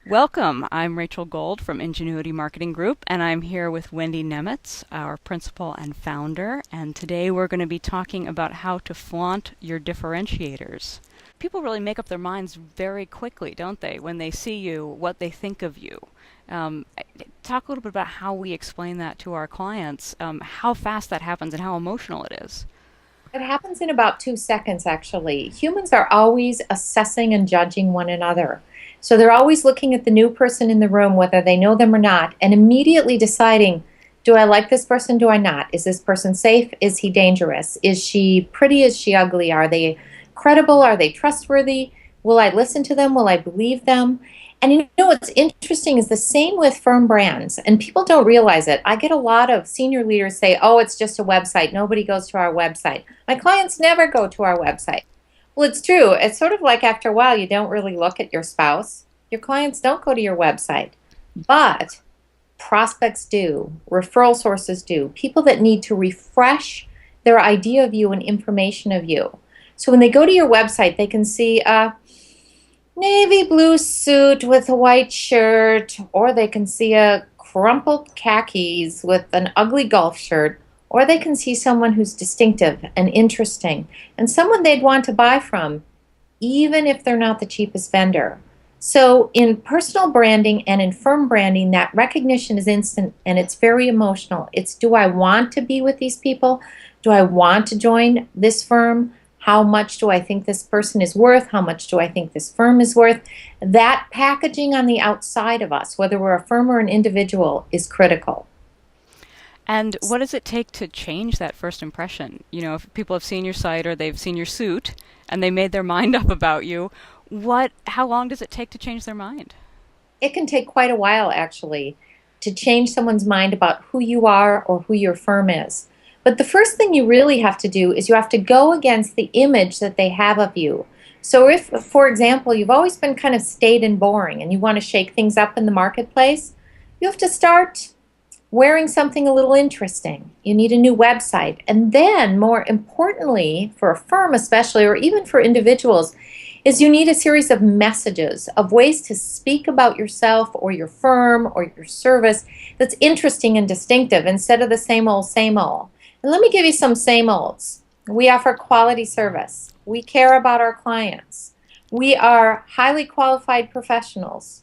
Welcome. I'm Rachel Gold from Ingenuity Marketing Group, and I'm here with Wendy Nemitz, our principal and founder. And today we're going to be talking about how to flaunt your differentiators. People really make up their minds very quickly, don't they, when they see you, what they think of you. Um, Talk a little bit about how we explain that to our clients, how fast that happens, and how emotional it is. It happens in about 2 seconds, actually. Humans are always assessing and judging one another. So they're always looking at the new person in the room, whether they know them or not, and immediately deciding, do I like this person? Do I not? Is this person safe? Is he dangerous? Is she pretty? Is she ugly? Are they credible? Are they trustworthy? Will I listen to them? Will I believe them? And you know what's interesting is the same with firm brands, and people don't realize it. I get a lot of senior leaders say, oh, it's just a website. Nobody goes to our website. My clients never go to our website. Well, it's true. It's sort of like after a while, you don't really look at your spouse. Your clients don't go to your website, but prospects do, referral sources do, people that need to refresh their idea of you and information of you. So when they go to your website, they can see a navy blue suit with a white shirt, or they can see a crumpled khakis with an ugly golf shirt, or they can see someone who's distinctive and interesting and someone they'd want to buy from, even if they're not the cheapest vendor. So in personal branding and in firm branding, that recognition is instant and it's very emotional. It's, do I want to be with these people? Do I want to join this firm? How much do I think this person is worth? How much do I think this firm is worth? That packaging on the outside of us, whether we're a firm or an individual, is critical. And what does it take to change that first impression? You know, if people have seen your site or they've seen your suit and they made their mind up about you, how long does it take to change their mind? It can take quite a while, actually, to change someone's mind about who you are or who your firm is. But the first thing you really have to do is you have to go against the image that they have of you. So if, for example, you've always been kind of staid and boring and you want to shake things up in the marketplace, you have to start wearing something a little interesting. You need a new website. And then, more importantly, for a firm especially, or even for individuals, is you need a series of messages, of ways to speak about yourself or your firm or your service that's interesting and distinctive instead of the same old, same old. And let me give you some same olds. We offer quality service. We care about our clients. We are highly qualified professionals.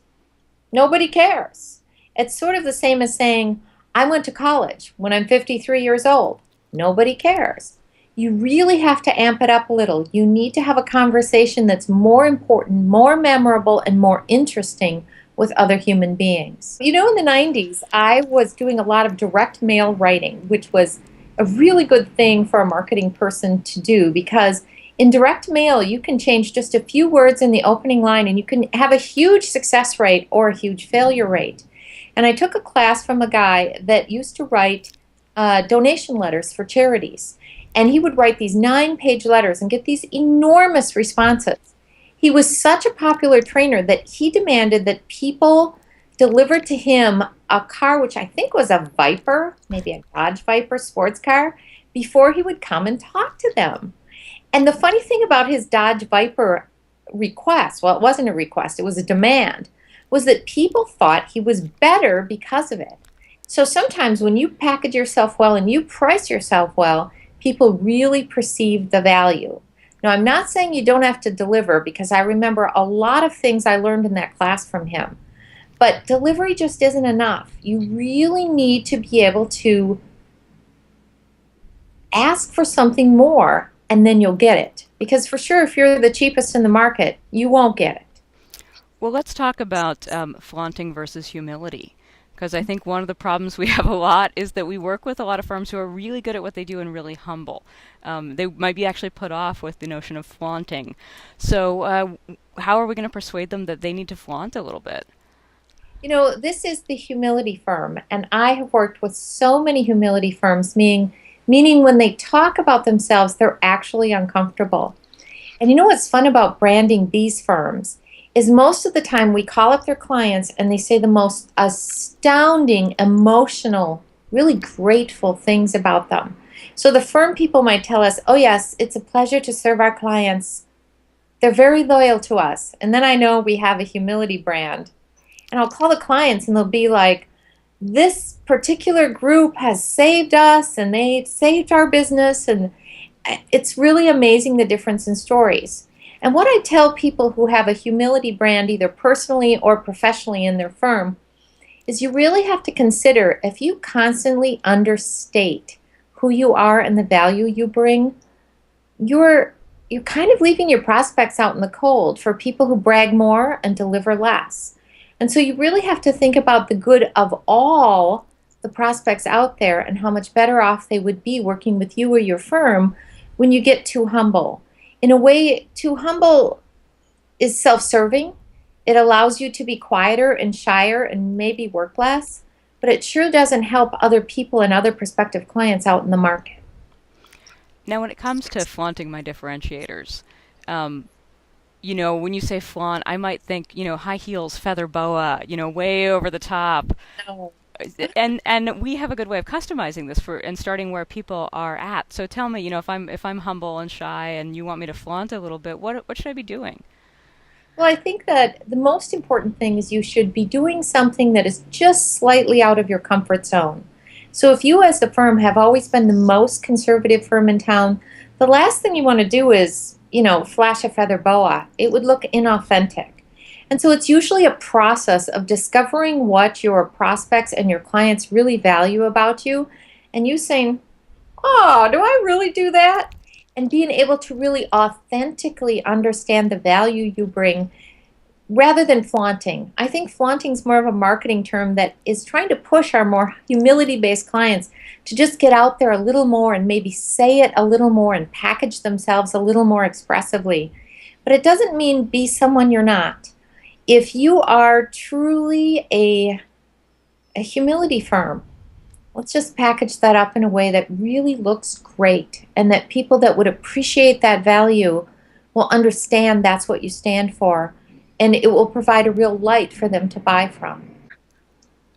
Nobody cares. It's sort of the same as saying, I went to college when I'm 53 years old. Nobody cares. You really have to amp it up a little. You need to have a conversation that's more important, more memorable, and more interesting with other human beings. You know, in the 90s, I was doing a lot of direct mail writing, which was a really good thing for a marketing person to do because in direct mail, you can change just a few words in the opening line and you can have a huge success rate or a huge failure rate. And I took a class from a guy that used to write donation letters for charities. And he would write these 9-page letters and get these enormous responses. He was such a popular trainer that he demanded that people delivered to him a car, which I think was a Viper, maybe a Dodge Viper sports car, before he would come and talk to them. And the funny thing about his Dodge Viper request, well, it wasn't a request, it was a demand, was that people thought he was better because of it. So sometimes when you package yourself well and you price yourself well, people really perceive the value. Now, I'm not saying you don't have to deliver because I remember a lot of things I learned in that class from him. But delivery just isn't enough. You really need to be able to ask for something more and then you'll get it. Because for sure, if you're the cheapest in the market, you won't get it. Well, let's talk about flaunting versus humility. Because I think one of the problems we have a lot is that we work with a lot of firms who are really good at what they do and really humble. They might be actually put off with the notion of flaunting. So, how are we going to persuade them that they need to flaunt a little bit? You know, this is the humility firm, and I have worked with so many humility firms, meaning when they talk about themselves, they're actually uncomfortable. And you know what's fun about branding these firms is most of the time we call up their clients and they say the most astounding, emotional, really grateful things about them. So the firm people might tell us, oh yes, it's a pleasure to serve our clients. They're very loyal to us. And then I know we have a humility brand. And I'll call the clients and they'll be like, this particular group has saved us and they saved our business. And it's really amazing the difference in stories. And what I tell people who have a humility brand, either personally or professionally in their firm, is you really have to consider if you constantly understate who you are and the value you bring, you're you're kind of leaving your prospects out in the cold for people who brag more and deliver less. And so you really have to think about the good of all the prospects out there and how much better off they would be working with you or your firm when you get too humble. In a way, too humble is self-serving. It allows you to be quieter and shyer and maybe work less, but it sure doesn't help other people and other prospective clients out in the market. Now, when it comes to flaunting my differentiators, um, when you say flaunt, I might think, high heels, feather boa, way over the top. No. And we have a good way of customizing this for and starting where people are at. So tell me, if I'm humble and shy and you want me to flaunt a little bit, what should I be doing? Well, I think that the most important thing is you should be doing something that is just slightly out of your comfort zone. So if you as the firm have always been the most conservative firm in town, the last thing you want to do is, flash a feather boa. It would look inauthentic. And so it's usually a process of discovering what your prospects and your clients really value about you, and you saying, oh, do I really do that? And being able to really authentically understand the value you bring rather than flaunting. I think flaunting is more of a marketing term that is trying to push our more humility-based clients to just get out there a little more and maybe say it a little more and package themselves a little more expressively. But it doesn't mean be someone you're not. If you are truly a humility firm, let's just package that up in a way that really looks great and that people that would appreciate that value will understand that's what you stand for, and it will provide a real light for them to buy from.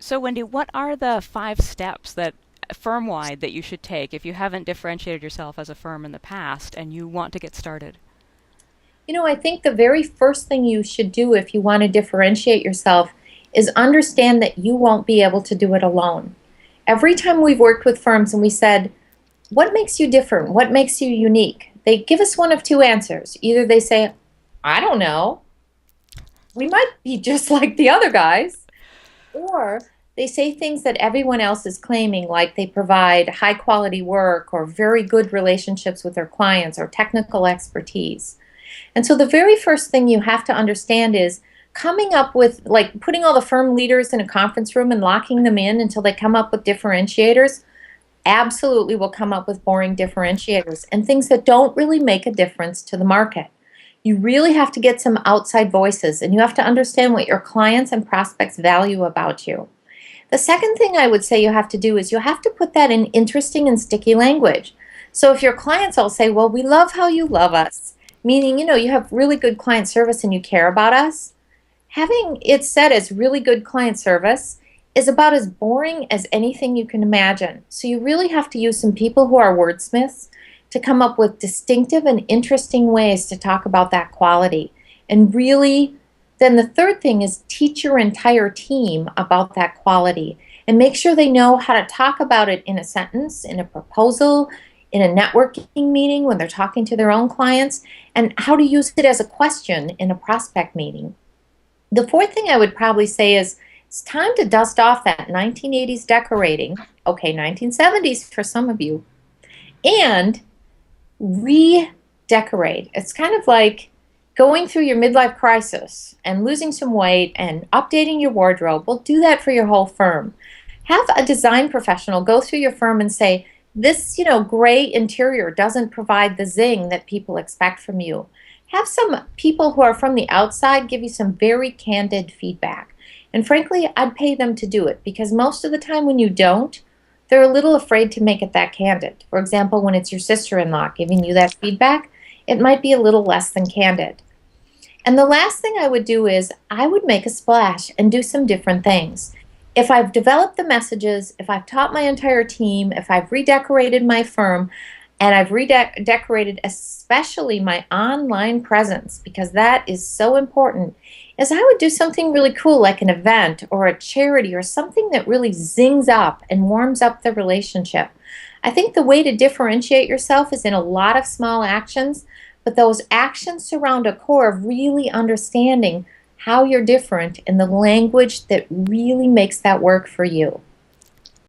So, Wendy, what are the 5 steps that firm-wide that you should take if you haven't differentiated yourself as a firm in the past and you want to get started? I think the very first thing you should do if you want to differentiate yourself is understand that you won't be able to do it alone. Every time we've worked with firms and we said, what makes you different? What makes you unique? They give us one of two answers. Either they say, I don't know. We might be just like the other guys. Or they say things that everyone else is claiming, like they provide high quality work or very good relationships with their clients or technical expertise. And so the very first thing you have to understand is coming up with, like putting all the firm leaders in a conference room and locking them in until they come up with differentiators, absolutely will come up with boring differentiators and things that don't really make a difference to the market. You really have to get some outside voices, and you have to understand what your clients and prospects value about you. The second thing I would say you have to do is you have to put that in interesting and sticky language. So if your clients all say, well, we love how you love us, meaning, you have really good client service and you care about us, having it said as really good client service is about as boring as anything you can imagine. So you really have to use some people who are wordsmiths to come up with distinctive and interesting ways to talk about that quality. And really, then the third thing is teach your entire team about that quality and make sure they know how to talk about it in a sentence, in a proposal, in a networking meeting when they're talking to their own clients, and how to use it as a question in a prospect meeting. The fourth thing I would probably say is it's time to dust off that 1980s decorating, okay, 1970s for some of you, and redecorate. It's kind of like going through your midlife crisis and losing some weight and updating your wardrobe. Well, do that for your whole firm. Have a design professional go through your firm and say, this, gray interior doesn't provide the zing that people expect from you. Have some people who are from the outside give you some very candid feedback. And frankly, I'd pay them to do it because most of the time when you don't, they're a little afraid to make it that candid. For example, when it's your sister-in-law giving you that feedback, it might be a little less than candid. And the last thing I would do is I would make a splash and do some different things. If I've developed the messages, if I've taught my entire team, if I've redecorated my firm, And I've redecorated especially my online presence because that is so important. Is I would do something really cool like an event or a charity or something that really zings up and warms up the relationship. I think the way to differentiate yourself is in a lot of small actions, but those actions surround a core of really understanding how you're different and the language that really makes that work for you.